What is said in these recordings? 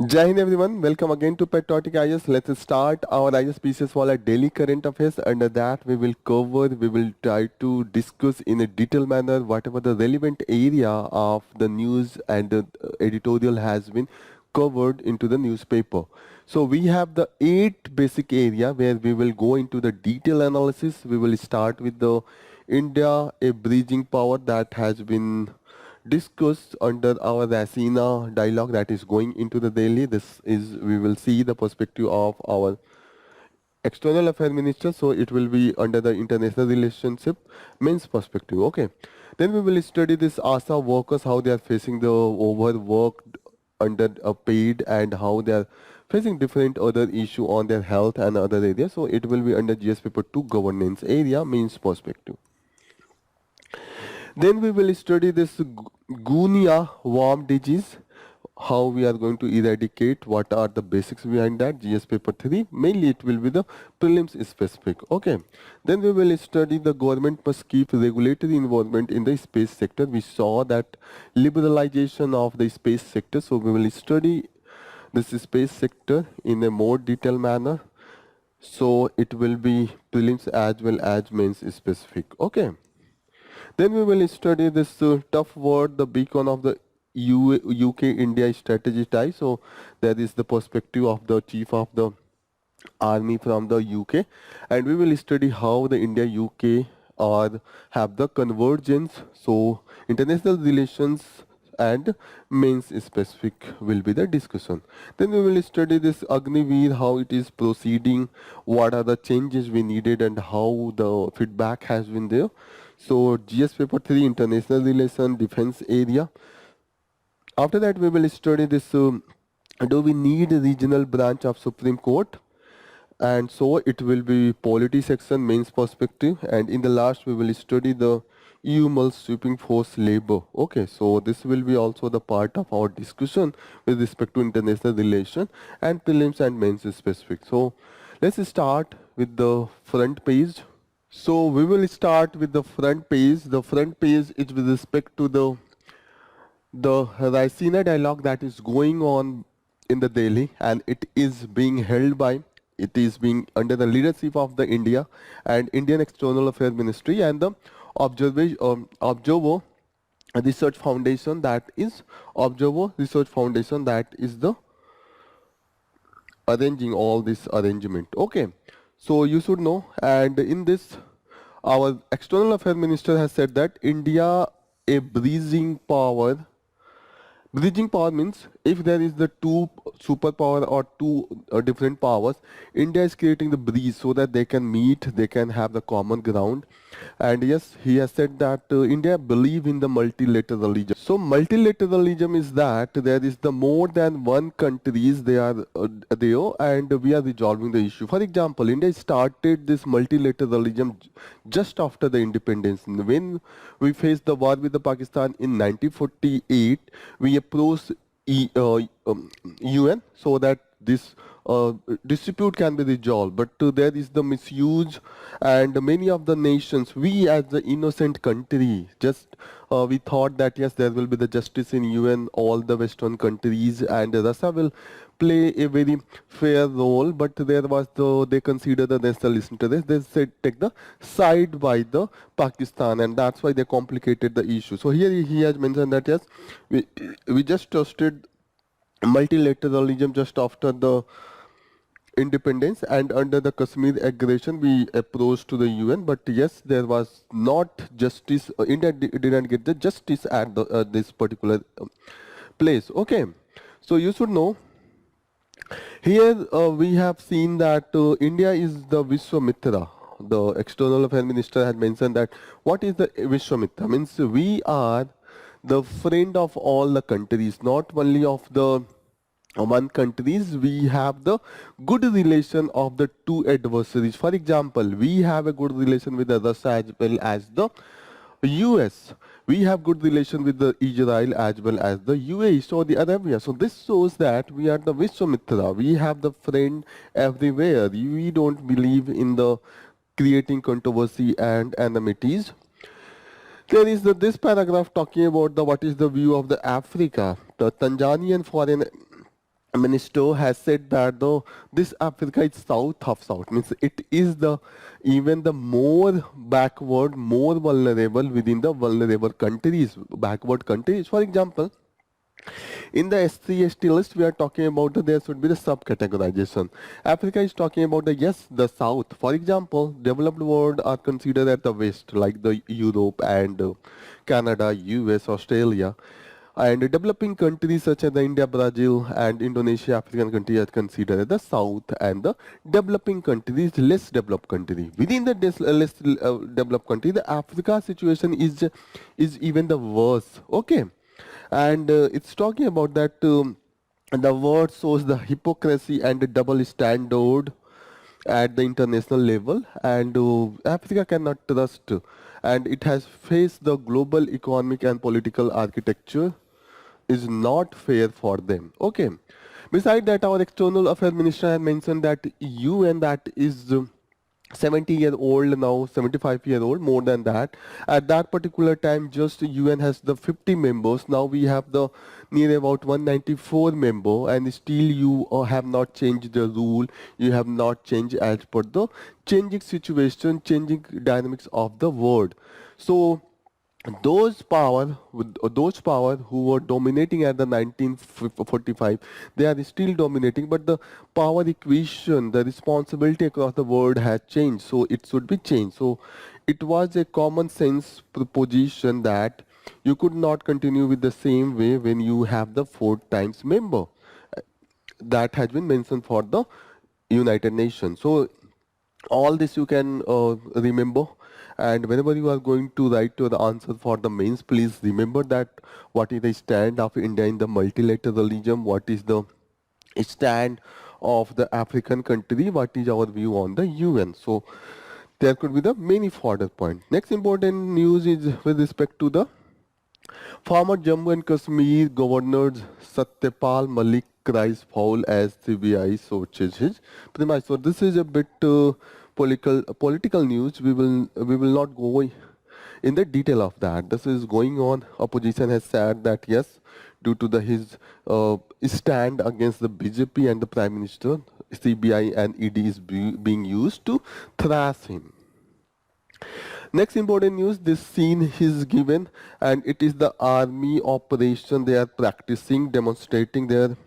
Jai Hind everyone, welcome again to Patriotic IAS. Let's start our IAS PCSwala daily current affairs. Under that we will try to discuss in a detailed manner whatever the relevant area of the news and the editorial has been covered into the newspaper. So we have the 8 basic area where we will go into the detailed analysis. We will start with the India, a bridging power that has been discussed under our Rasina dialogue that is going into the Delhi. This is, we will see the perspective of our external affairs minister, so it will be under the international relationship means perspective. Okay, then we will study this ASA workers, how they are facing the overworked, under paid, and how they are facing different other issue on their health and other areas. So it will be under GS paper 2 governance area means perspective. Then we will study this Gunia worm disease, how we are going to eradicate, what are the basics behind that, GS paper 3. Mainly it will be the prelims specific. Okay. Then we will study the government must keep regulatory involvement in the space sector. We saw that liberalization of the space sector. So we will study this space sector in a more detailed manner. So it will be prelims as well as mains specific. Okay. Then we will study this tough word, the beacon of the UK-India strategy tie. So that is the perspective of the chief of the army from the UK, and we will study how the India-UK are have the convergence. So international relations and mains specific will be the discussion. Then we will study this Agniveer, how it is proceeding, what are the changes we needed, and how the feedback has been there. So GS paper 3 international relation defense area. After that we will study this do we need a regional branch of Supreme Court, and so it will be polity section mains perspective, and in the last we will study the EU multi sweeping force labor. Okay, so this will be also the part of our discussion with respect to international relation and prelims and mains specific. So let's start with the front page. So we will start with the front page. The front page is with respect to the Raisina dialogue that is going on in the Delhi, and it is being held by, it is being under the leadership of the India and Indian External Affairs Ministry and the Observer Research Foundation, that is Observer Research Foundation, that is the arranging all this arrangement. Okay, so you should know, and in this our external affairs minister has said that India a bridging power means if there is the two superpower or two different powers, India is creating the bridge so that they can meet, they can have the common ground. And yes, he has said that India believe in the multilateralism. So multilateralism is that there is the more than one countries they are there, and we are resolving the issue. For example, India started this multilateralism just after the independence. When we faced the war with the Pakistan in 1948, we approached UN so that this dispute can be resolved, but there is the misuse, and many of the nations, we as the innocent country, just we thought that yes, there will be the justice in UN, all the Western countries, and Russia will play a very fair role, but there was they consider the national interest. They said take the side by the Pakistan, and that's why they complicated the issue. So here he has mentioned that yes, we just trusted multilateralism just after the independence, and under the Kashmir aggression we approached to the UN, but yes, there was not justice. India didn't get the justice at this particular place. Okay, so you should know here we have seen that India is the Vishwamitra. The external affairs minister had mentioned that what is the Vishwamitra means we are the friend of all the countries, not only of the one countries. We have the good relation of the two adversaries. For example, we have a good relation with the Russia as well as the US. We have good relation with the Israel as well as the UAE, Saudi Arabia. So this shows that we are the Vishwamitra. We have the friend everywhere. We don't believe in the creating controversy and enmities. There is this paragraph talking about the what is the view of the Africa. The Tanzanian foreign minister has said that though this Africa is south of south, means it is the even the more backward, more vulnerable within the vulnerable countries, backward countries. For example, in the SC/ST list, we are talking about that there should be the subcategorization. Africa is talking about the yes, the south. For example, developed world are considered at the west, like the Europe and Canada, US, Australia. And developing countries such as the India, Brazil, and Indonesia, African countries are considered as the south, and the developing countries, less developed country. Within the less developed country, the Africa situation is even the worse. Okay, and it's talking about that the word shows the hypocrisy and the double standard at the international level, and Africa cannot trust, and it has faced the global economic and political architecture is not fair for them. Okay. Besides that, our external affairs minister has mentioned that UN, that is 70-year-old now, 75-year-old, more than that. At that particular time, just UN has the 50 members. Now we have the near about 194 member, and still you have not changed the rule. You have not changed as per the changing situation, changing dynamics of the world. So those power who were dominating at the 1945, they are still dominating, but the power equation, the responsibility across the world has changed, so it should be changed. So it was a common sense proposition that you could not continue with the same way when you have the 4 times member. That has been mentioned for the United Nations. So all this you can remember, and whenever you are going to write your answer for the mains, please remember that what is the stand of India in the multilateralism, what is the stand of the African country, what is our view on the UN. So there could be the many further points. Next important news is with respect to the former Jammu and Kashmir Governor Satyapal Malik cries foul as CBI searches his premise. So this is a bit political news. We will not go in the detail of that. This is going on. Opposition has said that yes, due to the his stand against the BJP and the Prime Minister, CBI and ED is being used to thrash him. Next important news, this scene is given, and it is the army operation. They are practicing, demonstrating their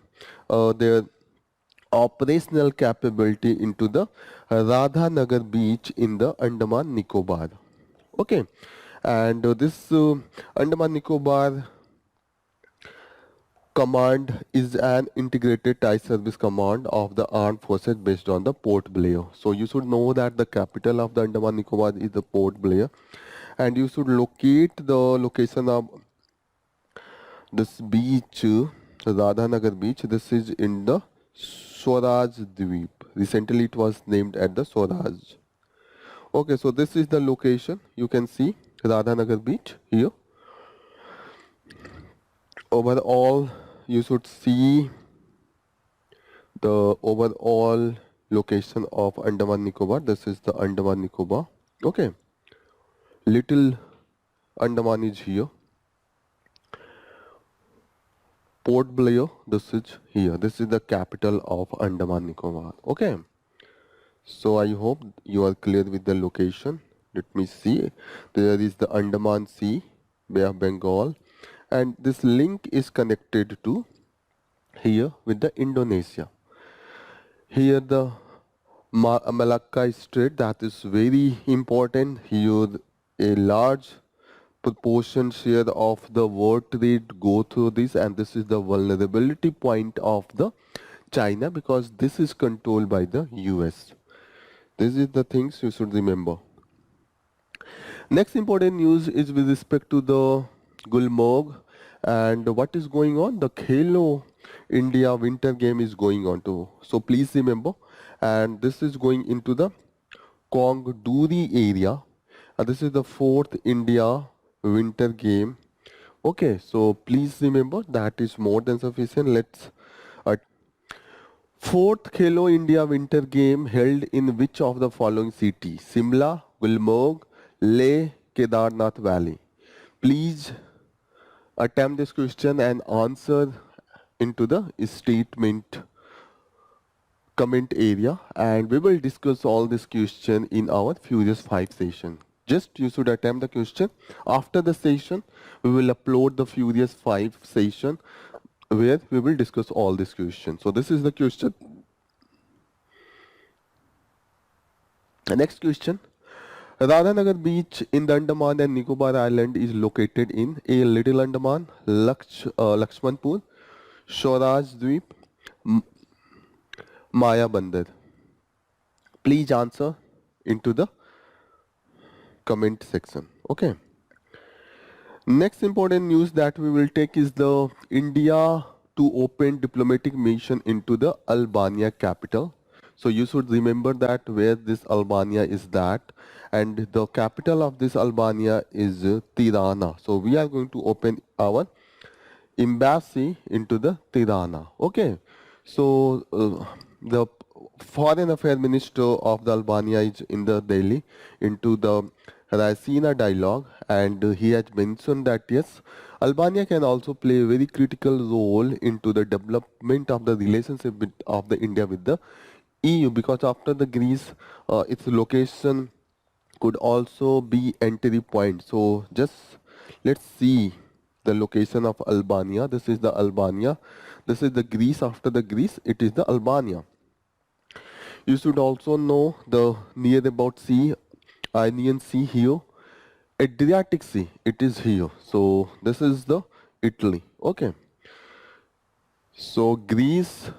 operational capability into the Radhanagar beach in the Andaman Nicobar. Okay, and this Andaman Nicobar command is an integrated tie service command of the armed forces based on the Port Blair. So you should know that the capital of the Andaman Nicobar is the Port Blair, and you should locate the location of this beach, Radhanagar beach. This is in the Swaraj Dweep. Recently it was named at the Swaraj. Okay, so this is the location. You can see Radhanagar beach here. Overall, you should see the overall location of Andaman Nicobar. This is the Andaman Nicobar. Okay, little Andaman is here. Port Blair, this is here. This is the capital of Andaman Nicobar. Okay, so I hope you are clear with the location. Let me see. There is the Andaman Sea, Bay of Bengal, and this link is connected to here with the Indonesia. Here the Malacca Strait, that is very important. Here a large proportion share of the world trade go through this, and this is the vulnerability point of the China, because this is controlled by the US. This is the things you should remember. Next important news is with respect to the Gulmarg, and what is going on. The Khelo India winter game is going on too. So please remember, and this is going into the Kongduri area. This is the 4th India winter game. Okay, so please remember that is more than sufficient. Let's 4th Khelo India winter game held in which of the following cities? Simla, Gulmarg, Leh, Kedarnath Valley. Please attempt this question and answer into the statement comment area, and we will discuss all this question in our Furious 5 session. Just you should attempt the question. After the session, we will upload the Furious 5 session where we will discuss all these questions. So this is the question. The next question. Radhanagar beach in the Andaman and Nicobar Island is located in A. Little Andaman, Lakshmanpur, Swaraj Dweep, Maya Bandar. Please answer into the comment section. Okay. Next important news that we will take is the India to open diplomatic mission into the Albania capital. So you should remember that where this Albania is that, and the capital of this Albania is Tirana. So we are going to open our embassy into the Tirana. Okay. So the foreign affairs minister of the Albania is in the Delhi into the Raisina dialogue, and he has mentioned that yes, Albania can also play a very critical role into the development of the relationship of the India with the EU, because after the Greece, its location could also be entry point. So just let's see the location of Albania. This is the Albania. This is the Greece. After the Greece, it is the Albania. You should also know the near about sea, Ionian Sea here, Adriatic Sea, it is here. So this is the Italy. Okay. So Greece,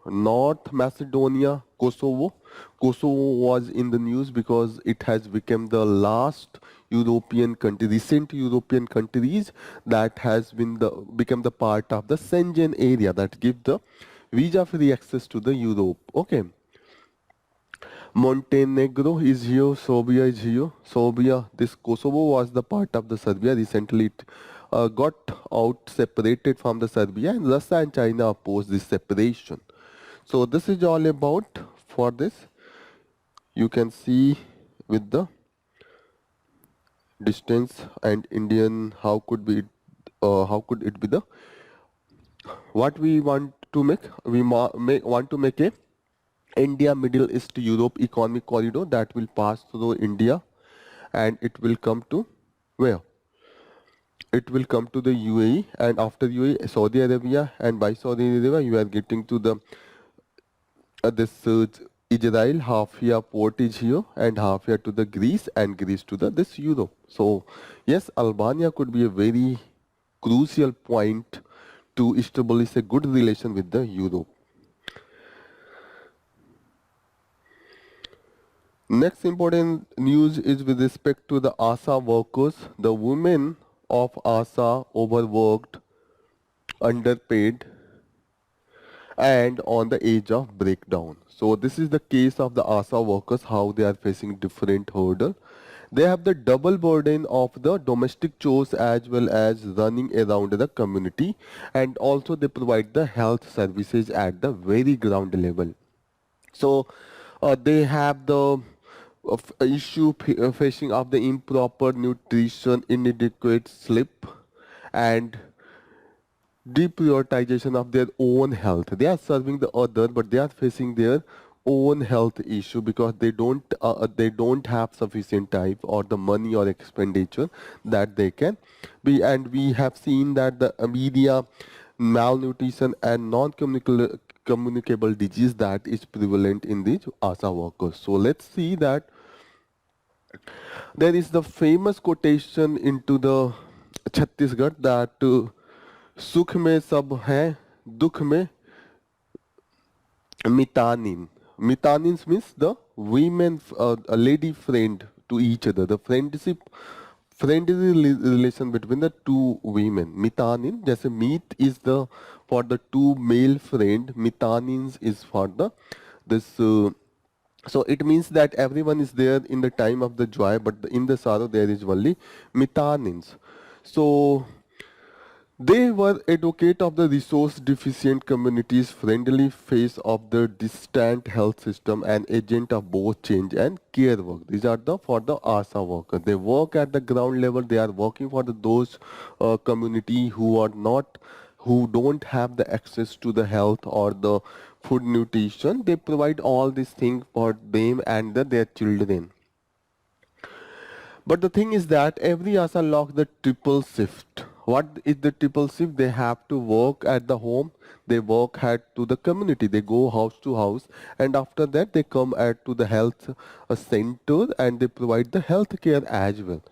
North Macedonia, Kosovo. Kosovo was in the news because it has become the last European country, recent European countries that has been become the part of the Schengen area that give the visa-free access to the Europe. Okay. Montenegro is here, Serbia is here. Serbia, this Kosovo was the part of the Serbia. Recently it got out separated from the Serbia, and Russia and China opposed this separation. So this is all about for this. You can see with the distance and Indian, how could it be the, what we want to make, we want to make a India Middle East Europe economic corridor that will pass through India, and it will come to where? It will come to the UAE, and after UAE, Saudi Arabia, and by Saudi Arabia you are getting to the this Israel. Half here port is here, and half here to the Greece, and Greece to the this Europe. So yes, Albania could be a very crucial point to establish a good relation with the Europe. Next important news is with respect to the ASA workers. The women of ASA overworked, underpaid, and on the edge of breakdown. So this is the case of the ASA workers, how they are facing different hurdle. They have the double burden of the domestic chores as well as running around the community, and also they provide the health services at the very ground level. So they have the issue facing of the improper nutrition, inadequate sleep, and deprioritization of their own health. They are serving the other, but they are facing their own health issue because they don't have sufficient time or the money or expenditure that they can be. And we have seen that the media malnutrition and non-communicable disease that is prevalent in these ASA workers. So let's see that there is the famous quotation into the Chhattisgarh that सुख में सब है दुख में mitanin. Mitanins means the women, a lady friend to each other, the friendly relation between the two women. Mitanin, जैसे meet is the for the two male friend, mitanins is for the this. So it means that everyone is there in the time of the joy, but in the sorrow there is only mitanins. So they were advocate of the resource deficient communities, friendly face of the distant health system, and agent of both change and care work. These are the for the ASA workers. They work at the ground level. They are working for those community who are not who don't have the access to the health or the food nutrition, they provide all these things for them and their children. But the thing is that every ASA locks the triple shift. What is the triple shift? They have to work at the home, they work at to the community, they go house to house, and after that they come at to the health center and they provide the health care as well.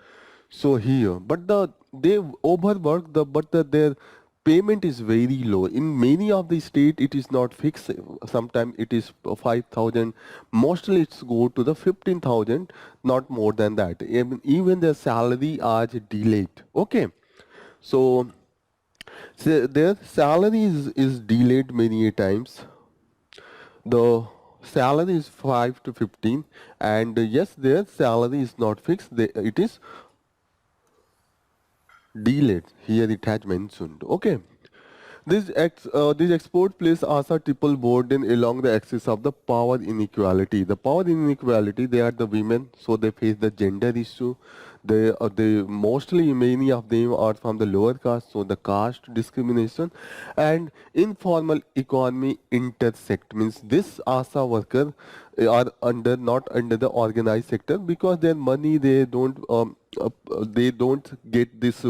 So here, but they overwork their payment is very low. In many of the state, it is not fixed. Sometimes it is 5,000. Mostly it's go to the 15,000, not more than that. Even their salary are delayed. Okay, so, their salary is delayed many times. The salary is 5 to 15, and yes, their salary is not fixed. It is delayed. Here it has mentioned. Okay. This export place ASA triple burden along the axis of the power inequality. The power inequality, they are the women, so they face the gender issue. They mostly many of them are from the lower caste, so the caste discrimination and informal economy intersect means this ASA worker are under not under the organized sector because their money they don't get this.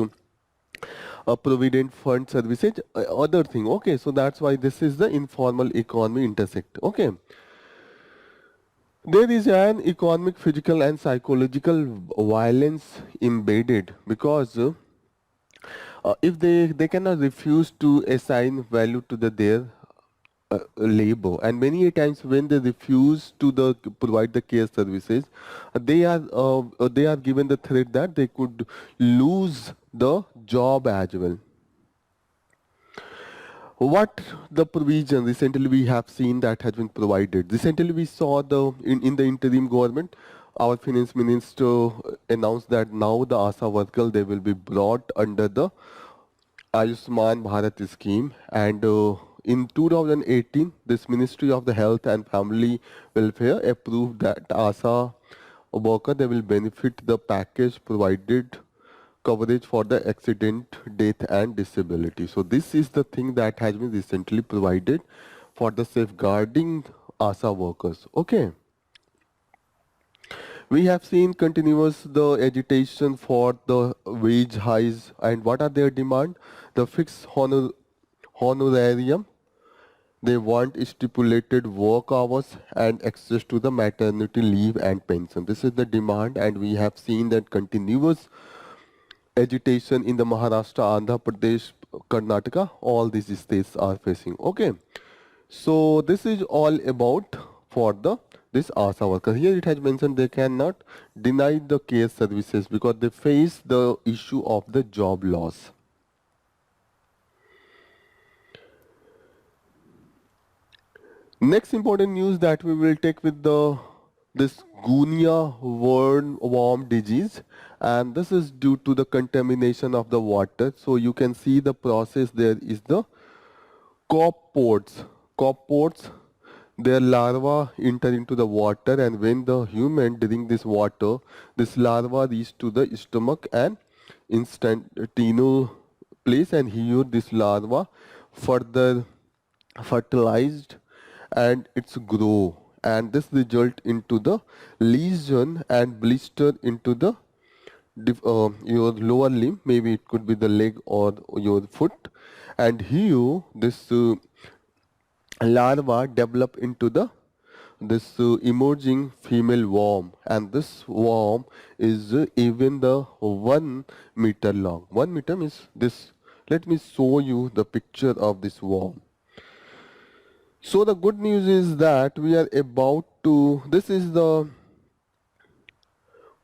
Provident fund services, other thing. Okay, so that's why this is the informal economy intersect. Okay, there is an economic, physical, and psychological violence embedded because if they cannot refuse to assign value to their labor, and many a times when they refuse to provide the care services, they are given the threat that they could lose the job as well. What the provision recently we have seen that has been provided. Recently we saw in the interim government, our finance minister announced that now the ASA worker they will be brought under the Ayushman Bharat scheme, and in 2018 this Ministry of the Health and Family Welfare approved that ASA worker they will benefit the package provided coverage for the accident, death and disability. So this is the thing that has been recently provided for the safeguarding ASA workers. Okay. We have seen continuous the agitation for the wage highs, and what are their demand? The fixed honorarium. They want stipulated work hours and access to the maternity leave and pension. This is the demand, and we have seen that continuous agitation in the Maharashtra, Andhra Pradesh, Karnataka, all these states are facing. Okay, so this is all about for the this ASA worker. Here it has mentioned they cannot deny the care services because they face the issue of the job loss. Next important news that we will take with this Gunia worm disease, and this is due to the contamination of the water. So you can see the process there is the copepods. Copepods, their larvae enter into the water, and when the human drink this water, this larva reach to the stomach and instantino place, and here this larva further fertilized and it's grow, and this result into the lesion and blister into the your lower limb, maybe it could be the leg or your foot, and here this larva develop into the this emerging female worm, and this worm is even the 1 meter long. 1 meter means this. Let me show you the picture of this worm. So the good news is that we are about to, this is the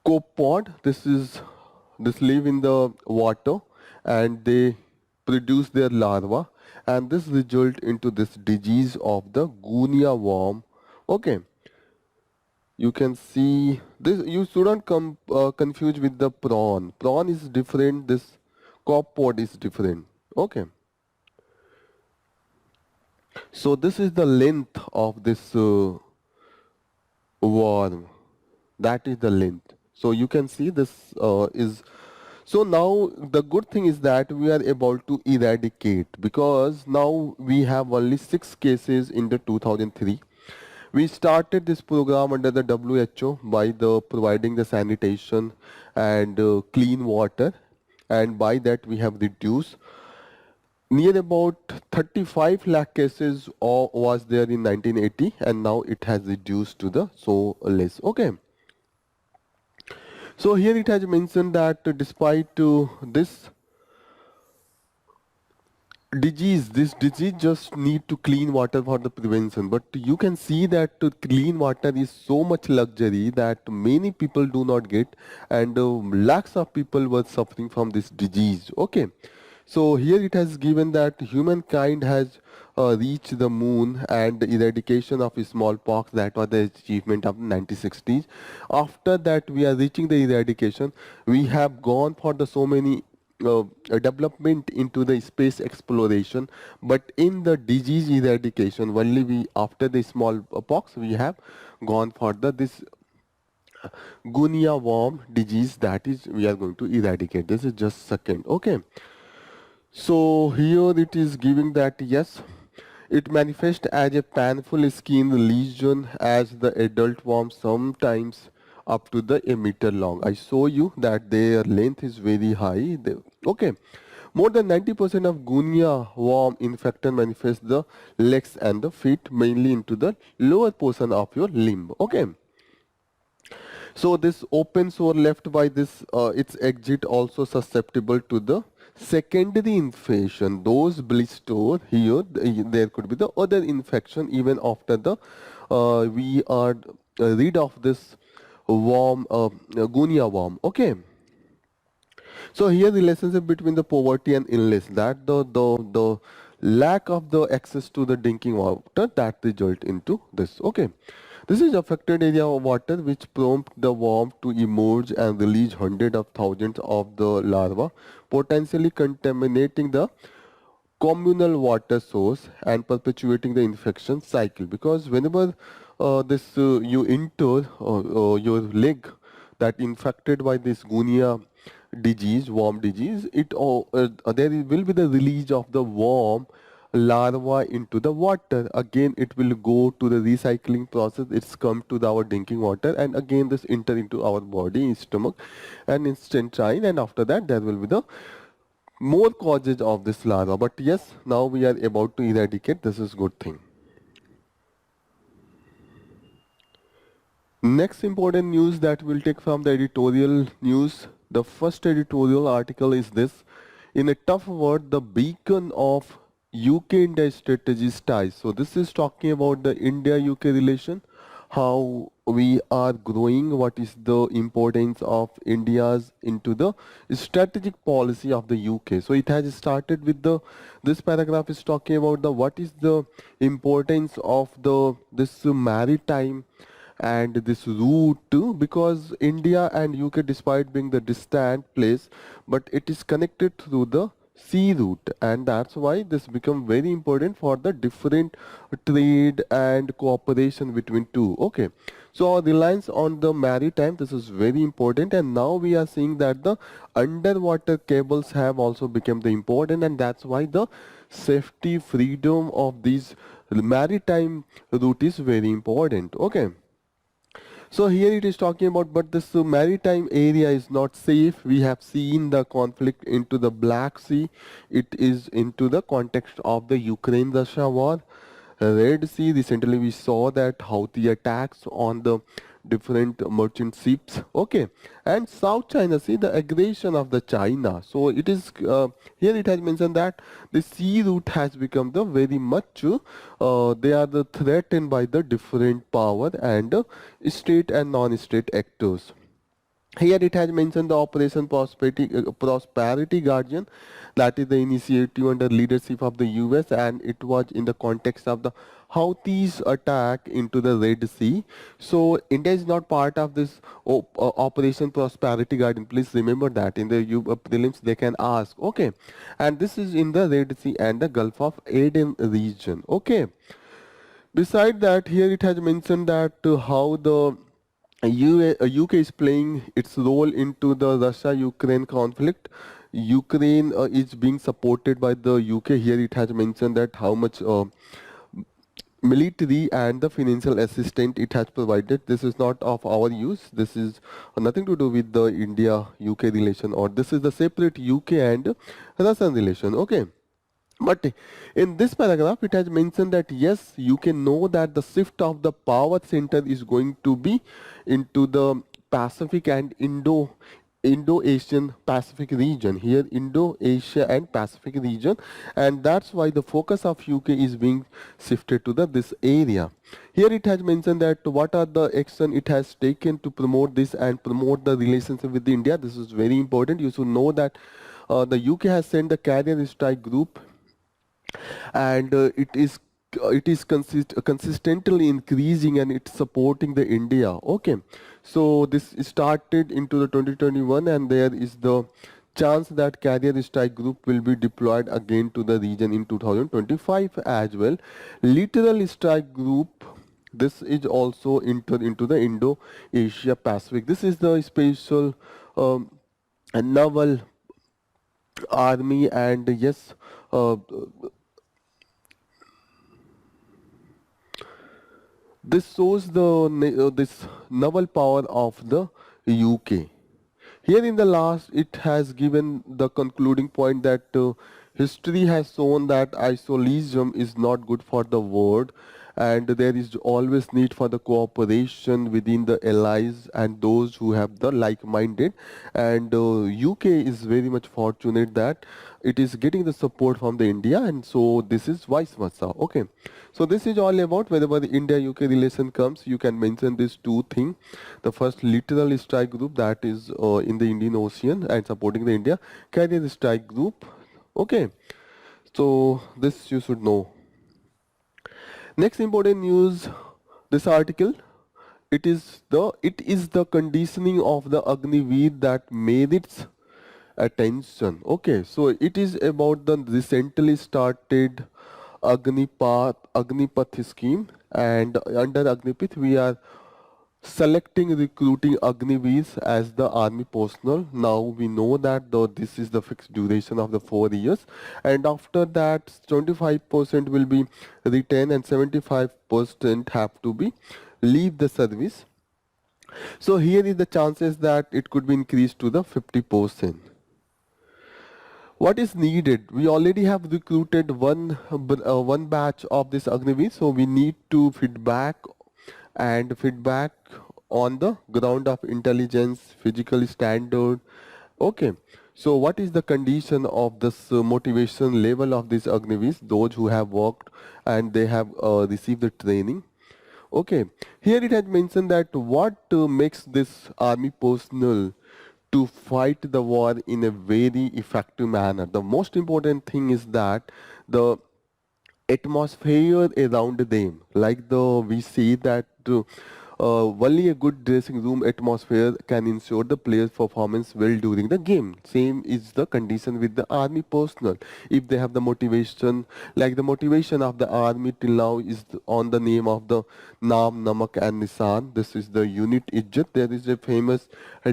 copepod, this live in the water and they produce their larva, and this result into this disease of the gunia worm. Okay, you can see this, you shouldn't confuse with the prawn. Prawn is different, this copepod is different. Okay, so this is the length of this worm, that is the length. So you can see this is So now the good thing is that we are able to eradicate, because now we have only 6 cases in the 2003. We started this program under the WHO by the providing the sanitation and clean water, and by that we have reduced near about 35 lakh cases was there in 1980, and now it has reduced to the so less. Okay. So here it has mentioned that despite this this disease just need to clean water for the prevention, but you can see that clean water is so much luxury that many people do not get, and lakhs of people were suffering from this disease. Okay, so here it has given that humankind has reached the moon, and the eradication of smallpox, that was the achievement of the 1960s. After that we are reaching the eradication. We have gone for the so many development into the space exploration, but in the disease eradication only we, after the smallpox, we have gone for the this gunia worm disease, that is we are going to eradicate. This is just second. Okay, so here it is giving that yes, it manifests as a painful skin lesion as the adult worm, sometimes up to the a meter long. I show you that their length is very high. Okay. More than 90% of gunia worm infection manifest the legs and the feet, mainly into the lower portion of your limb. Okay. So this open sore left by this its exit also susceptible to the secondary infection. Those blister here, there could be the other infection even after the we are rid of this worm, gunia worm. Okay. So here relationship between the poverty and illness, that the lack of the access to the drinking water, that result into this. Okay. This is affected area of water which prompt the worm to emerge and release hundreds of thousands of the larvae, potentially contaminating the communal water source and perpetuating the infection cycle. Because whenever this you enter your leg that infected by this gunia disease, worm disease, there will be the release of the worm larva into the water. Again it will go to the recycling process, it's come to our drinking water, and again this enter into our body, stomach, and intestine, and after that there will be the more causes of this larva. But yes, now we are about to eradicate. This is good thing. Next important news that we'll take from the editorial news. The first editorial article is this: in a tough word, the beacon of UK-India strategies ties. So this is talking about the India-UK relation, how we are growing, what is the importance of India's into the strategic policy of the UK. So it has started with the, this paragraph is talking about the what is the importance of the this maritime and this route too, because India and UK, despite being the distant place, but it is connected through the sea route, and that's why this become very important for the different trade and cooperation between two. Okay, so our reliance on the maritime, this is very important, and now we are seeing that the underwater cables have also become the important, and that's why the safety freedom of these maritime route is very important. Okay, so here it is talking about, but this maritime area is not safe. We have seen the conflict into the Black Sea. It is into the context of the Ukraine-Russia war. Red Sea, recently we saw that Houthi attacks on the different merchant ships. Okay, and South China Sea, the aggression of the China. So it is here it has mentioned that the sea route has become the very much they are the threatened by the different power and state and non-state actors. Here it has mentioned the Operation Prosperity Guardian, that is the initiative under leadership of the US, and it was in the context of the Houthis attack into the Red Sea. So India is not part of this Operation Prosperity Guardian. Please remember that in the prelims they can ask. Okay, and this is in the Red Sea and the Gulf of Aden region. Okay. Beside that, here it has mentioned that how the UK is playing its role into the Russia-Ukraine conflict. Ukraine is being supported by the UK. Here it has mentioned that how much military and the financial assistance it has provided. This is not of our use. This is nothing to do with the India-UK relation, or this is the separate UK and Russian relation. Okay. But in this paragraph, it has mentioned that yes, you can know that the shift of the power center is going to be into the Pacific and Indo-Asian Pacific region. Here, Indo-Asia and Pacific region, and that's why the focus of UK is being shifted to this area. Here, it has mentioned that what are the action it has taken to promote this and promote the relationship with India. This is very important. You should know that the UK has sent the carrier strike group, and it is consistently increasing, and it's supporting the India. Okay, so this started into the 2021, and there is the chance that carrier strike group will be deployed again to the region in 2025 as well. Literal strike group, this is also entered into the Indo-Asia Pacific. This is the special naval army, and yes, this shows this naval power of the UK. Here in the last, it has given the concluding point that history has shown that isolationism is not good for the world, and there is always need for the cooperation within the allies and those who have the like-minded. And UK is very much fortunate that it is getting the support from the India, and so this is vice versa. Okay, so this is all about whenever the India-UK relation comes, you can mention these two things. The first, literal strike group, that is in the Indian Ocean and supporting the India. Carrier strike group. Okay, so this you should know. Next important news, this article. It is the conditioning of the Agniveer that merits attention. Okay, so it is about the recently started Agnipath scheme, and under Agnipath we are selecting recruiting Agniveers as the army personnel. Now we know that this is the fixed duration of the 4 years, and after that 25% will be retained and 75% have to be leave the service. So here is the chances that it could be increased to the 50%. What is needed? We already have recruited one batch of this Agniveer, so we need to feedback on the ground of intelligence, physical standard. Okay, so what is the condition of this motivation level of these Agniveers? Those who have worked and they have received the training. Okay, here it has mentioned that what makes this army personnel to fight the war in a very effective manner. The most important thing is that the atmosphere around them, like we see that only a good dressing room atmosphere can ensure the player's performance well during the game. Same is the condition with the army personnel. If they have the motivation, like the motivation of the army till now is on the name of the Naam, Namak and Nisan. This is the unit Ijjat. There is a famous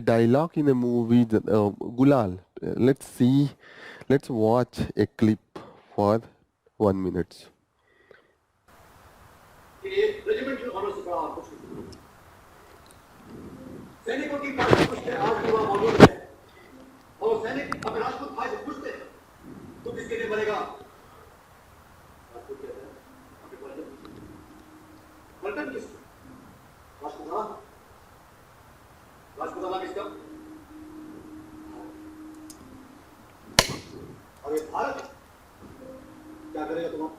dialogue in a movie, Gulal. Let's watch a clip for 1 minute. Regimental honour से बड़ा और कुछ नहीं। सैनिकों की party पुष्ट आज भी वहां मौजूद है, और सैनिक अगर राजपूत भाई से पूछते हैं तो किसके लिए बनेगा? राजपूत कहते हैं अपने पलटन। पलटन किस? राजपूताना। राजपूताना किसका? और ये भारत क्या करेगा तुम्हारा?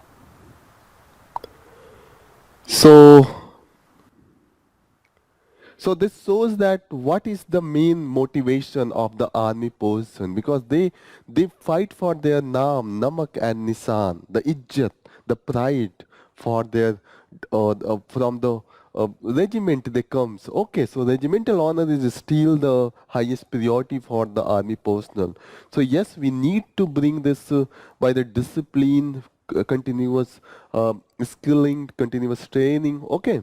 So this shows that what is the main motivation of the army person, because they fight for their naam, namak and nisan, the ijjat, the pride for their from the regiment they comes. Okay, so regimental honor is still the highest priority for the army personnel. So yes, we need to bring this by the discipline, continuous skilling, continuous training. Okay.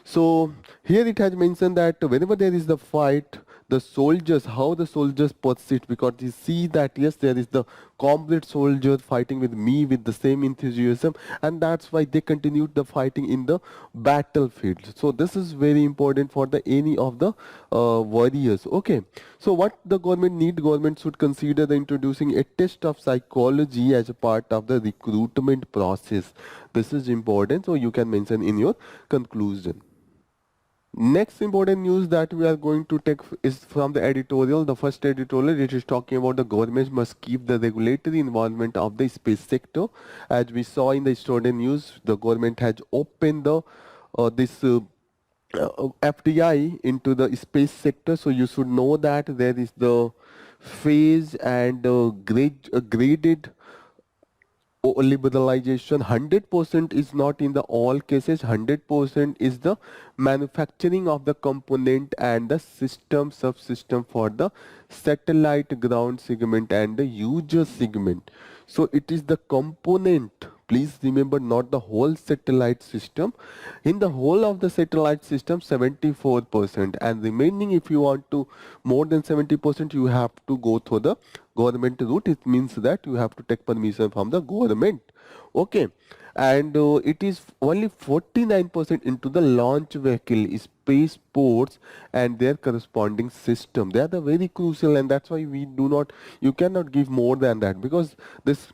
So here it has mentioned that whenever there is the fight, the soldiers, how the soldiers persist, because you see that yes, there is the comrade soldier fighting with me with the same enthusiasm, and that's why they continued the fighting in the battlefield. So this is very important for the any of the warriors. Okay. So what the government need? Government should consider the introducing a test of psychology as a part of the recruitment process. This is important. So you can mention in your conclusion. Next important news that we are going to take is from the editorial. The first editorial, it is talking about the government must keep the regulatory involvement of the space sector. As we saw in the student news, the government has opened the this FDI into the space sector. So you should know that there is the phase and graded liberalization. 100% is not in the all cases. 100% is the manufacturing of the component and the system subsystem for the satellite ground segment and the user segment. So it is the component, please remember, not the whole satellite system. In the whole of the satellite system, 74%, and remaining, if you want to more than 70%, you have to go through the government route. It means that you have to take permission from the government. Okay. And it is only 49% into the launch vehicle, space ports and their corresponding system. They are the very crucial, and that's why we do not, you cannot give more than that, because this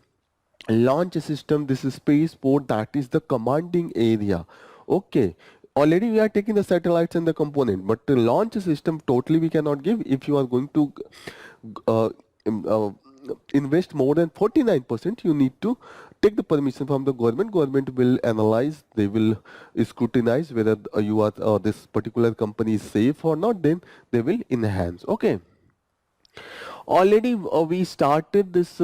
launch system, this is spaceport, that is the commanding area. Okay, already we are taking the satellites and the component, but the launch system totally we cannot give. If you are going to uh, invest more than 49%, you need to take the permission from the government. Government will analyze, they will scrutinize whether you are this particular company is safe or not, then they will enhance. Okay, already we started this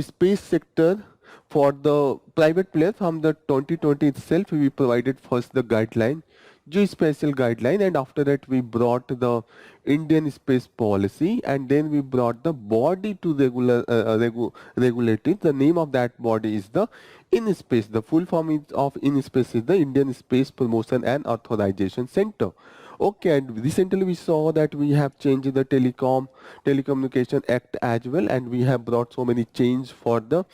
space sector for the private players. From the 2020 itself, we provided first the guideline, geospatial guideline, and after that we brought the Indian space policy, and then we brought the body to regulate it. The name of that body is the InSpace. The full form of InSpace is the Indian Space Promotion and Authorization Center. Okay, and recently we saw that we have changed the Telecommunication Act as well, and we have brought so many change for the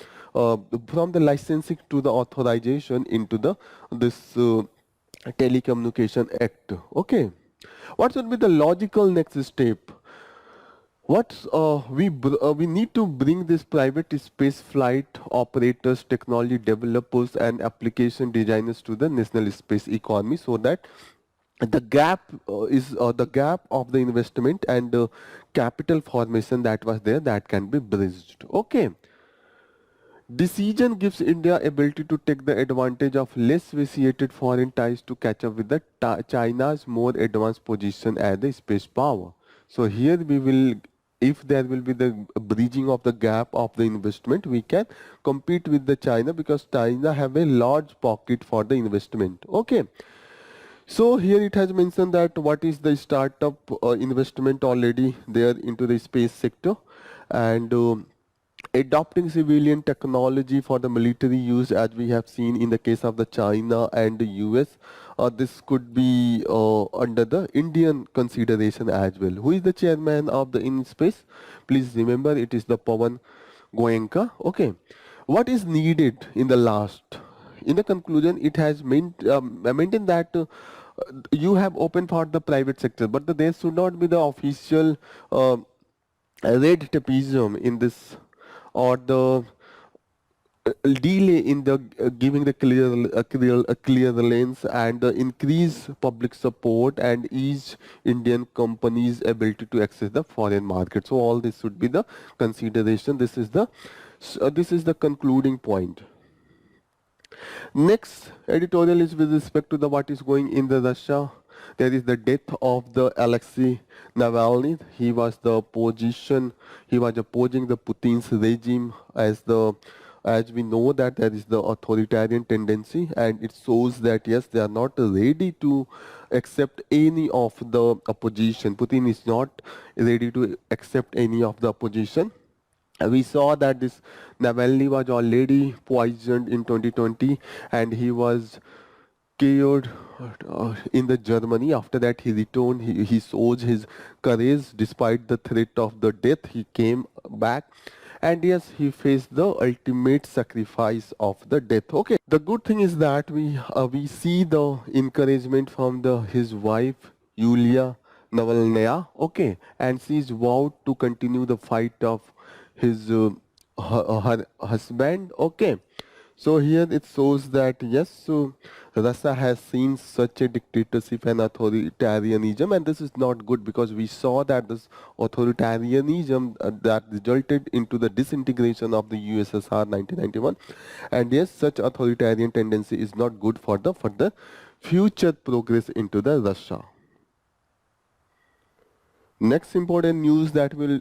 from the licensing to the authorization into the this Telecommunication Act. Okay, what should be the logical next step? What we need to bring this private space flight operators, technology developers, and application designers to the national space economy, so that the gap is the gap of the investment and capital formation that was there, that can be bridged. Okay, decision gives India ability to take the advantage of less vitiated foreign ties to catch up with the China's more advanced position as the space power. So here we will, if there will be the bridging of the gap of the investment, we can compete with the China, because China have a large pocket for the investment. Okay. So here it has mentioned that what is the startup investment already there into the space sector, and adopting civilian technology for the military use, as we have seen in the case of the China and the US. This could be under the Indian consideration as well. Who is the chairman of the InSpace? Please remember, it is the Pawan Goenka. Okay, what is needed in the last? In the conclusion, it has maintained that you have opened for the private sector, but there should not be the official red tapeism in this, or the delay in the giving the clear lanes, and increase public support and ease Indian companies ability to access the foreign market. So all this should be the consideration. This is the concluding point. Next editorial is with respect to the what is going in the Russia. There is the death of the Alexei Navalny. He was opposing the Putin's regime, as we know that there is the authoritarian tendency, and it shows that yes, they are not ready to accept any of the opposition. Putin is not ready to accept any of the opposition. We saw that this Navalny was already poisoned in 2020, and he was cared in the Germany. After that, he returned. He showed his courage despite the threat of the death. He came back, and yes, he faced the ultimate sacrifice of the death. Okay. The good thing is that we see the encouragement from the his wife Yulia Navalnaya. Okay, and she's vowed to continue the fight of his her husband. Okay, so here it shows that yes, so Russia has seen such a dictatorship and authoritarianism, and this is not good because we saw that this authoritarianism that resulted into the disintegration of the USSR 1991, and yes, such authoritarian tendency is not good for the further future progress into the Russia. Next important news that we'll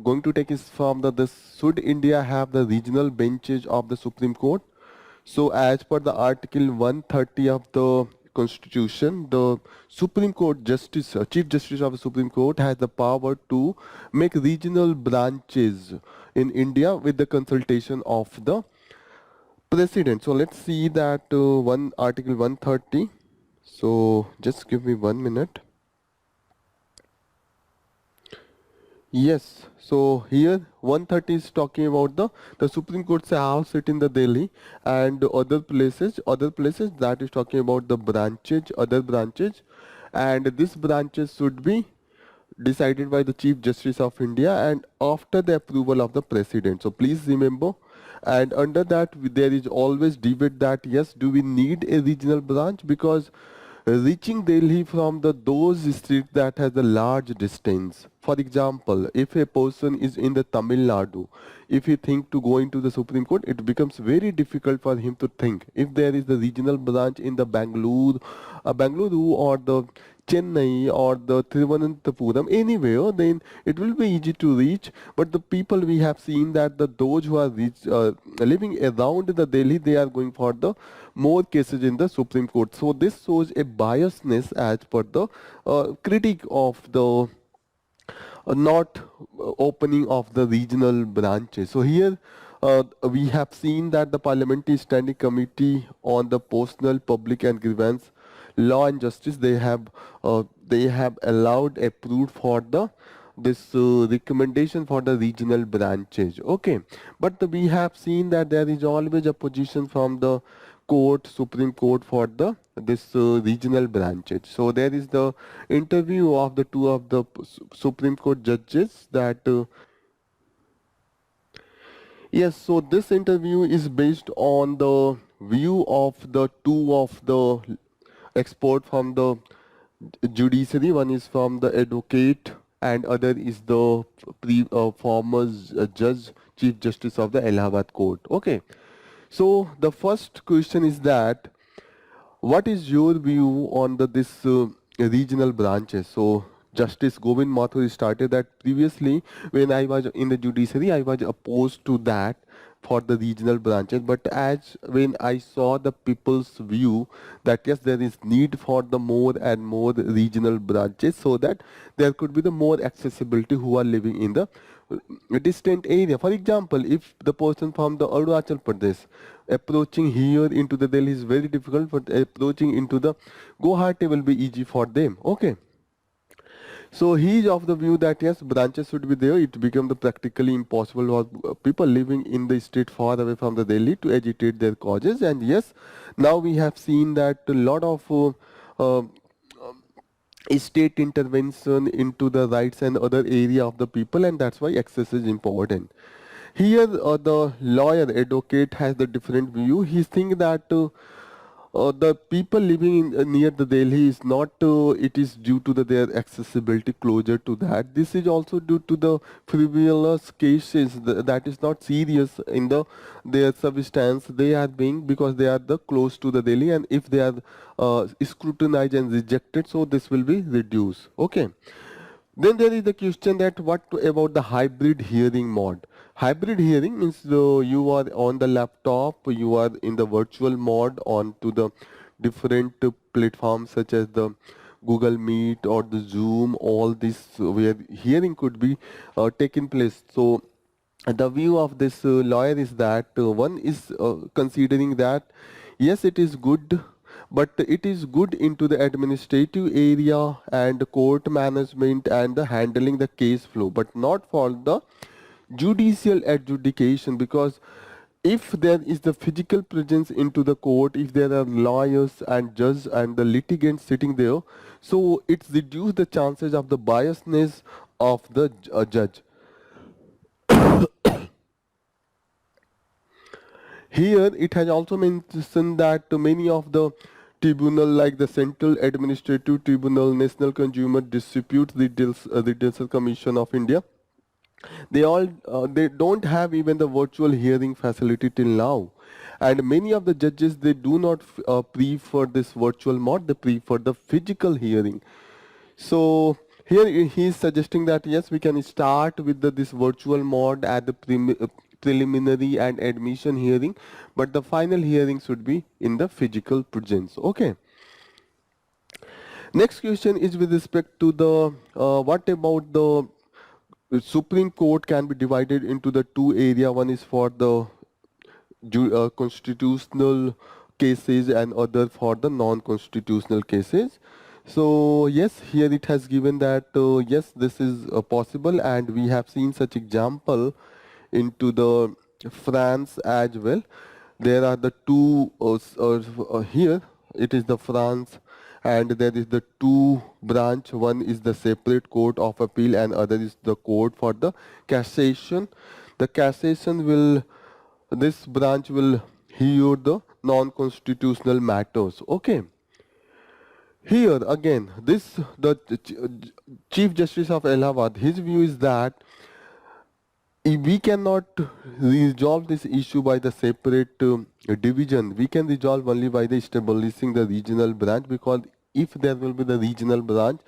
going to take is from the this should India have the regional benches of the Supreme Court? So as per the Article 130 of the Constitution, the Supreme Court Justice, Chief Justice of the Supreme Court has the power to make regional branches in India with the consultation of the President. So let's see that one Article 130. So just give me 1 minute. Yes, so here 130 is talking about the Supreme Court shall sit in the Delhi and other places that is talking about the branches, other branches, and these branches should be decided by the Chief Justice of India and after the approval of the President. So please remember, and under that there is always debate that yes, do we need a regional branch because reaching Delhi from the those districts that has a large distance. For example, if a person is in the Tamil Nadu, if he think to go into the Supreme Court, it becomes very difficult for him to think. If there is the regional branch in the Bangalore or the Chennai or the Thiruvananthapuram, anywhere, then it will be easy to reach. But the people we have seen that those who are living around the Delhi, they are going for the more cases in the Supreme Court. So this shows a biasness as per the critic of the not opening of the regional branches. So here we have seen that the Parliamentary Standing Committee on the Personal, Public and Grievance Law and Justice, they have allowed approved for the this recommendation for the regional branches. Okay, but we have seen that there is always a position from the Supreme Court for the this regional branches. So there is the interview of the two of the Supreme Court judges that yes, so this interview is based on the view of the two of the expert from the judiciary. One is from the advocate and other is the former judge, Chief Justice of the Allahabad Court. Okay. So the first question is that what is your view on this regional branches? So Justice Govind Mathur started that previously when I was in the judiciary, I was opposed to that for the regional branches. But as when I saw the people's view that yes, there is need for the more and more regional branches so that there could be the more accessibility who are living in the distant area. For example, if the person from the Arunachal Pradesh approaching here into the Delhi is very difficult, but approaching into the Guwahati will be easy for them. Okay. So he is of the view that yes, branches should be there. It become the practically impossible for people living in the state far away from the Delhi to agitate their causes. And yes, now we have seen that a lot of state intervention into the rights and other area of the people, and that's why access is important. Here the lawyer advocate has the different view. He thinks that the people living near the Delhi is not it is due to their accessibility closer to that. This is also due to the frivolous cases that is not serious in their substance. They are being because they are the close to the Delhi, and if they are scrutinized and rejected, so this will be reduced. Okay. Then there is the question that about the hybrid hearing mode. Hybrid hearing means you are on the laptop, you are in the virtual mode onto the different platforms such as the Google Meet or the Zoom, all this where hearing could be taken place. So the view of this lawyer is that one is considering that yes, it is good, but it is good into the administrative area and court management and the handling the case flow, but not for the judicial adjudication, because if there is the physical presence into the court, if there are lawyers and judge and the litigants sitting there, so it's reduce the chances of the biasness of the judge. Here it has also mentioned that many of the tribunal like the Central Administrative Tribunal, National Consumer Dispute Redressal Commission of India, they don't have even the virtual hearing facility till now, and many of the judges, they do not prefer this virtual mode, they prefer the physical hearing. So here he is suggesting that yes, we can start with this virtual mode at the preliminary and admission hearing, but the final hearing should be in the physical presence. Okay. Next question is with respect to the what about the Supreme Court can be divided into the two area. One is for the constitutional cases and other for the non-constitutional cases. So yes, here it has given that yes, this is possible, and we have seen such example into the France as well. There are the two here it is the France, and there is the two branch. One is the separate court of appeal and other is the court for the cassation. The cassation will, this branch will hear the non-constitutional matters. Okay. Here again, this the Chief Justice of Allahabad, his view is that if we cannot resolve this issue by the separate division, we can resolve only by the establishing the regional branch, because if there will be the regional branch,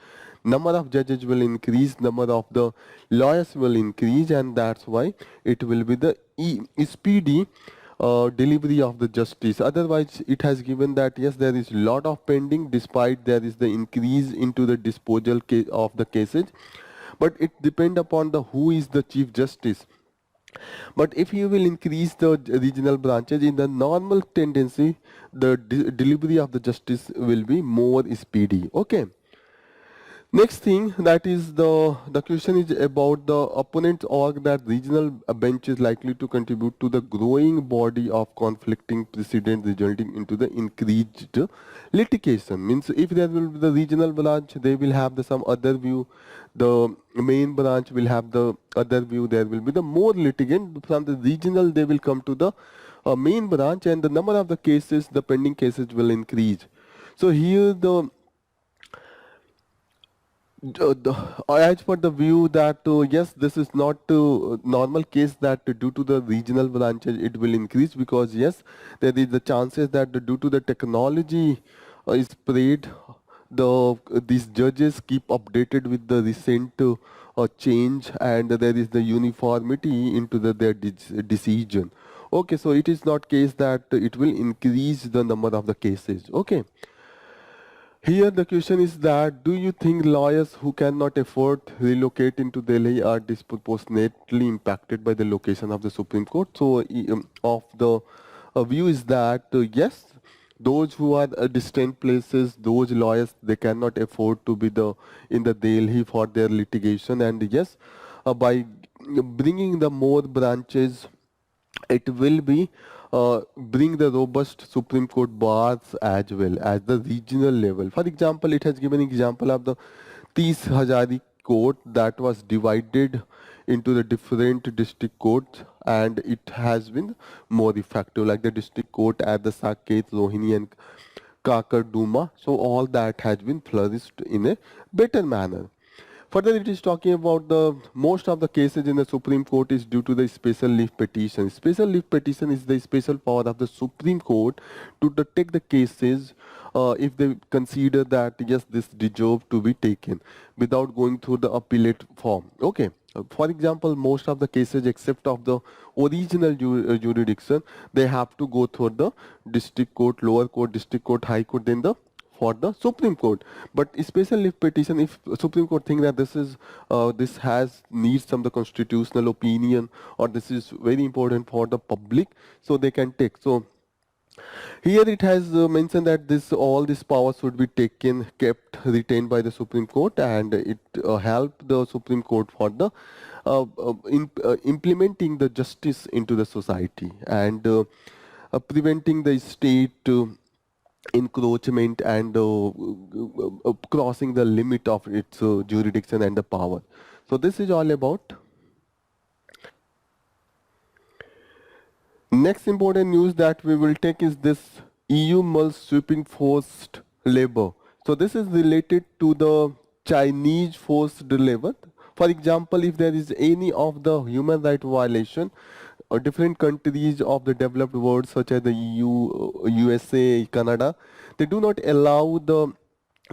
number of judges will increase, number of the lawyers will increase, and that's why it will be the speedy delivery of the justice. Otherwise, it has given that yes, there is lot of pending despite there is the increase into the disposal of the cases, but it depend upon the who is the Chief Justice. But if you will increase the regional branches, in the normal tendency, the delivery of the justice will be more speedy. Okay. Next thing, that is the question is about the opponents or that regional bench is likely to contribute to the growing body of conflicting precedent resulting into the increased litigation. Means if there will be the regional branch, they will have the some other view. The main branch will have the other view. There will be the more litigant from the regional. They will come to the main branch, and the number of the cases, the pending cases, will increase. So here as per the view that yes, this is not normal case that due to the regional branches it will increase, because yes, there is the chances that due to the technology is spread, these judges keep updated with the recent change, and there is the uniformity into their decision. Okay, so it is not case that it will increase the number of the cases. Okay. Here the question is that do you think lawyers who cannot afford relocate into Delhi are disproportionately impacted by the location of the Supreme Court? So of the view is that yes, those who are distant places, those lawyers, they cannot afford to be in the Delhi for their litigation, and yes, by bringing the more branches, it will be bring the robust Supreme Court bars as well as the regional level. For example, it has given example of the Tis Hazari court that was divided into the different district courts, and it has been more effective, like the district court at the Saket, Rohini and Kakarduma. So all that has been flourished in a better manner. Further, it is talking about the most of the cases in the Supreme Court is due to the special leave petition. Special leave petition is the special power of the Supreme Court to take the cases if they consider that yes, this deserve to be taken without going through the appellate form. Okay. For example, most of the cases except of the original jurisdiction, they have to go through the district court, lower court, district court, high court, then the for the Supreme Court. But special leave petition, if Supreme Court think that this has needs some the constitutional opinion, or this is very important for the public, so they can take. So Here it has mentioned that this all these powers should be taken, kept, retained by the Supreme Court, and it helped the Supreme Court for the implementing the justice into the society and preventing the state encroachment and crossing the limit of its jurisdiction and the power. So this is all about. Next important news that we will take is this EU mulls sweeping forced labor. So this is related to the Chinese forced labor. For example, if there is any of the human right violation, different countries of the developed world such as the EU, USA, Canada, they do not allow the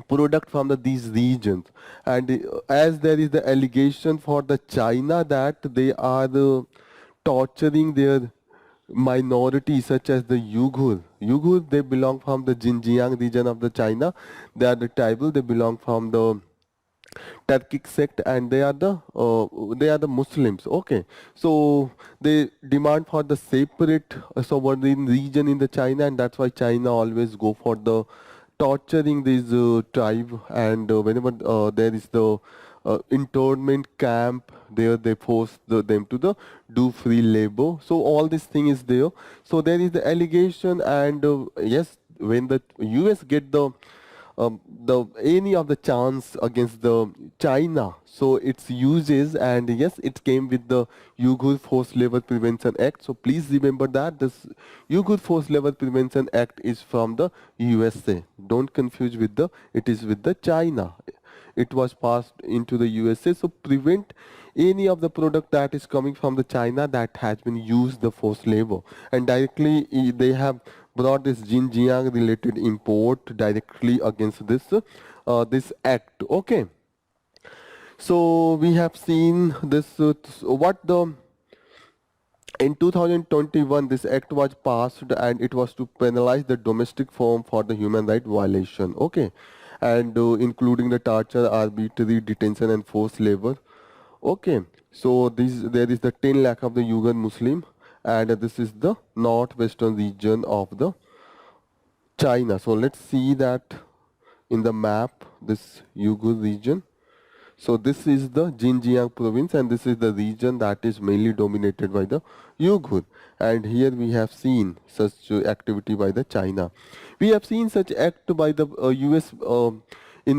product from these regions, and as there is the allegation for the China that they are torturing their minorities such as the Uyghur, they belong from the Xinjiang region of the China. They are the tribal. They belong from the Turkic sect, and they are the Muslims. Okay, so they demand for the separate sovereign region in the China, and that's why China always go for the torturing these tribe. And whenever there is the internment camp, there they force them to do free labor. So all this thing is there. So there is the allegation, and yes, when the US get the any of the chance against the China, so it's uses, and yes, it came with the Uyghur Forced Labor Prevention Act. So please remember that this Uyghur Forced Labor Prevention Act is from the USA. Don't confuse with the, it is with the China. It was passed into the USA, so prevent any of the product that is coming from the China that has been used the forced labor, and directly they have brought this Xinjiang related import directly against this act. Okay, so we have seen this what the in 2021 this act was passed, and it was to penalize the domestic firm for the human right violation. Okay, and including the torture, arbitrary detention and forced labor. Okay, so there is the 10 lakh of the Uyghur Muslim, and this is the northwestern region of the China. So let's see that in the map, this Uyghur region. So this is the Xinjiang province, and this is the region that is mainly dominated by the Uyghur. And here we have seen such activity by the China. We have seen such act by the US in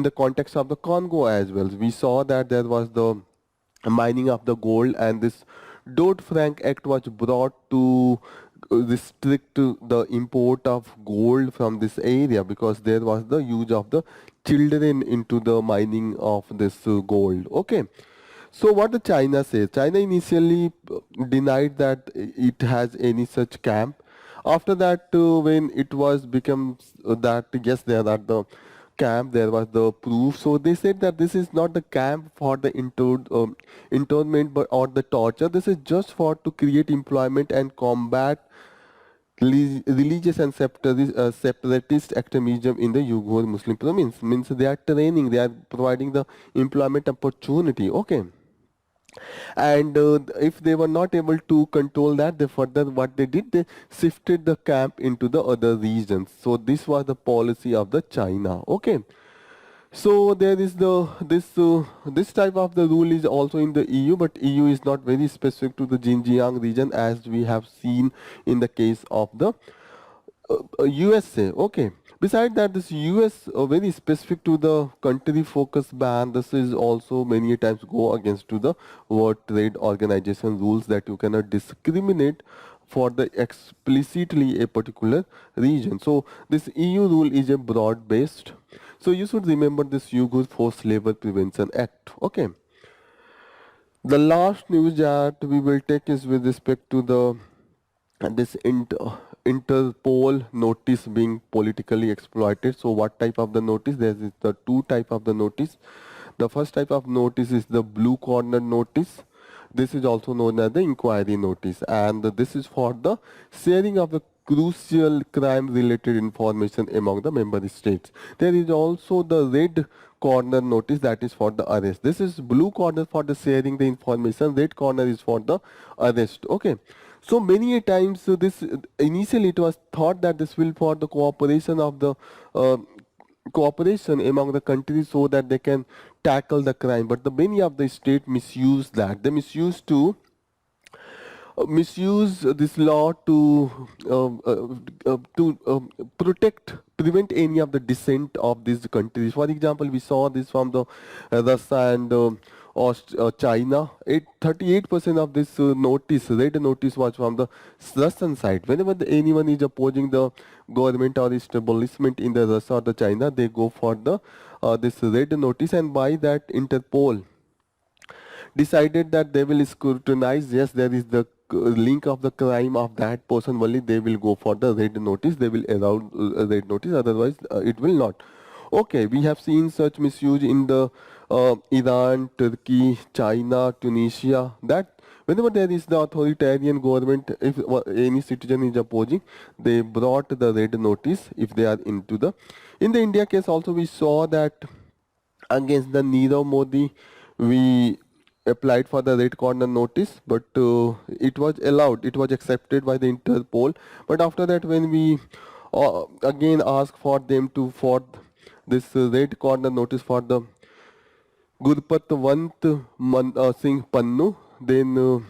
the context of the Congo as well. We saw that there was the mining of the gold, and this Dodd-Frank Act was brought to restrict the import of gold from this area, because there was the use of the children into the mining of this gold. Okay, so what the China says, China initially denied that it has any such camp. After that, when it was become that yes, there are the camp, there was the proof. So they said that this is not the camp for the internment, but or the torture. This is just for to create employment and combat religious and separatist extremism in the Uyghur Muslim province. Means they are training, they are providing the employment opportunity. Okay, and if they were not able to control that, they further what they did, they shifted the camp into the other regions. So this was the policy of the China. Okay, so there is the this type of the rule is also in the EU, but EU is not very specific to the Xinjiang region, as we have seen in the case of the USA. Okay. Besides that, this US very specific to the country focus ban. This is also many times go against to the World Trade Organization rules that you cannot discriminate for the explicitly a particular region. So this EU rule is a broad based. So you should remember this Uyghur Forced Labor Prevention Act. Okay. The last news that we will take is with respect to the this Interpol notice being politically exploited. So what type of the notice? There is the two type of the notice. The first type of notice is the blue corner notice. This is also known as the inquiry notice, and this is for the sharing of the crucial crime related information among the member states. There is also the red corner notice, that is for the arrest. This is blue corner for the sharing the information, red corner is for the arrest. Okay, So many a times this initially it was thought that this will for the cooperation of the uh, cooperation among the countries so that they can tackle the crime, but the many of the state misuse that. They misuse this law to prevent any of the dissent of these countries. For example, we saw this from the Russia and China. 38% of this red notice was from the Russian side. Whenever anyone is opposing the government or establishment in the Russia or the China, they go for the this red notice, and by that Interpol decided that they will scrutinize. Yes, there is the link of the crime of that person only. They will go for the red notice. They will allow red notice. Otherwise, it will not. Okay, we have seen such misuse in the Iran, Turkey, China, Tunisia. That whenever there is the authoritarian government, if any citizen is opposing, they brought the red notice if they are into the. In the India case also, we saw that against the Nirav Modi, we applied for the red corner notice, but it was allowed, it was accepted by the Interpol. But after that, when we again asked for them to for this red corner notice for the Gurpatwant Singh Pannu, then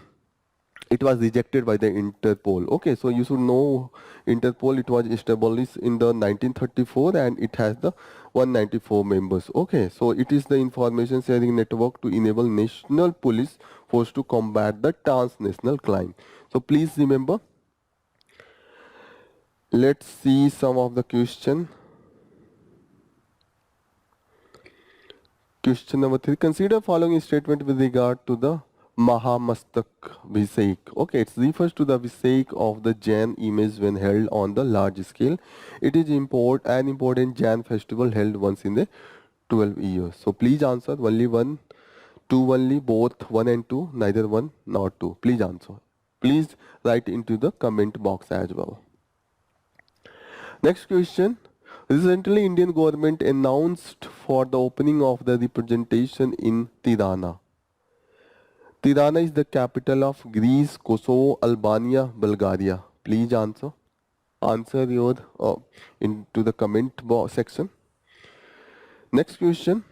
it was rejected by the Interpol. Okay, so you should know Interpol, it was established in the 1934 and it has the 194 members. Okay, so it is the information sharing network to enable national police force to combat the transnational crime. So please remember. Let's see some of the question. Question number 3. Consider following statement with regard to the Mahamastak Visek. Okay, it refers to the Visek of the Jain image when held on the large scale. It is an important Jain festival held once in the 12 years. So please answer only one, two only, both 1 and 2, neither 1 nor 2. Please answer. Please write into the comment box as well. Next question. Recently, Indian government announced for the opening of the representation in Tirana. Tirana is the capital of Greece, Kosovo, Albania, Bulgaria. Please answer. Answer your into the comment box section. Next question.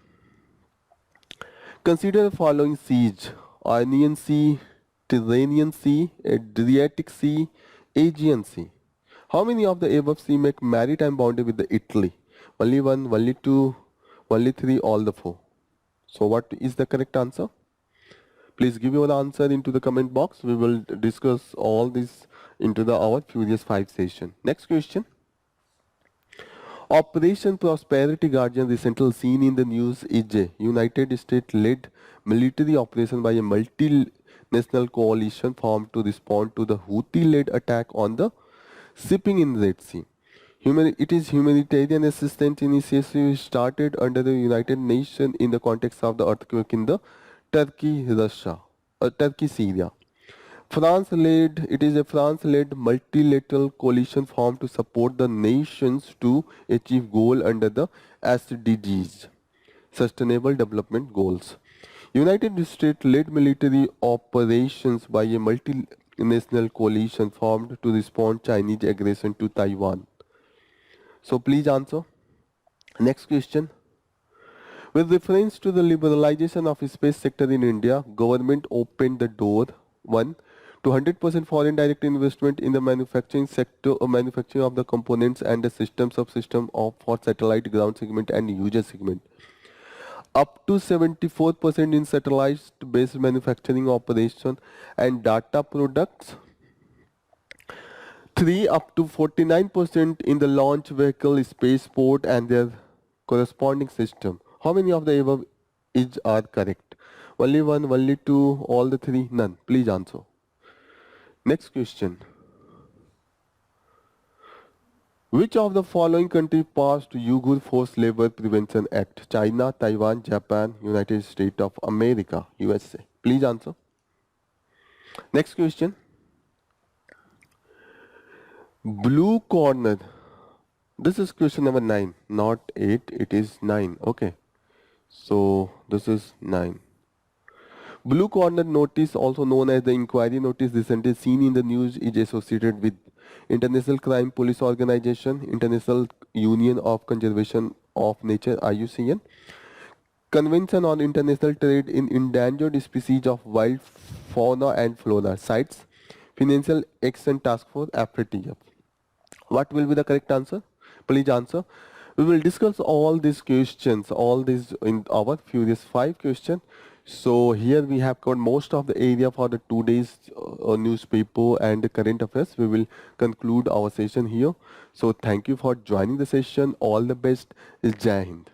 Consider the following seas: Ionian Sea, Tyrrhenian Sea, Adriatic Sea, Aegean Sea. How many of the above sea make maritime boundary with the Italy? Only 1, only 2, only 3, all the 4. So what is the correct answer? Please give your answer into the comment box. We will discuss all this into our Furious 5 session. Next question. Operation Prosperity Guardian, recently seen in the news, is a United States-led military operation by a multinational coalition formed to respond to the Houthi-led attack on the shipping in Red Sea. It is humanitarian assistance initiative started under the United Nations in the context of the earthquake in the Turkey, Syria. It is a France-led multilateral coalition formed to support the nations to achieve goal under the SDGs, Sustainable Development Goals. United States led military operations by a multinational coalition formed to respond Chinese aggression to Taiwan. So please answer. Next question. With reference to the liberalization of space sector in India, government opened the door 1 to 100% foreign direct investment in the manufacturing sector or manufacturing of the components and the systems of for satellite ground segment and user segment. Up to 74% in satellite based manufacturing operation and data products. 3 up to 49% in the launch vehicle, spaceport and their corresponding system. How many of the above are correct? Only 1, only 2, all the 3, none. Please answer. Next question. Which of the following countries passed Uyghur Forced Labor Prevention Act? China, Taiwan, Japan, United States of America, USA. Please answer. Next question. Blue corner. This is question number 9, not 8. It is 9. Okay. So this is 9. Blue corner notice, also known as the inquiry notice, recently seen in the news, is associated with International Crime Police Organization, International Union of Conservation of Nature (IUCN), Convention on International Trade in Endangered Species of Wild Fauna and Flora, CITES, Financial Action Task Force (FATF). What will be the correct answer? Please answer. We will discuss all these questions, all these in our previous 5 questions. So here we have covered most of the area for the 2 days newspaper and the current affairs. We will conclude our session here. So thank you for joining the session. All the best. Jai Hind.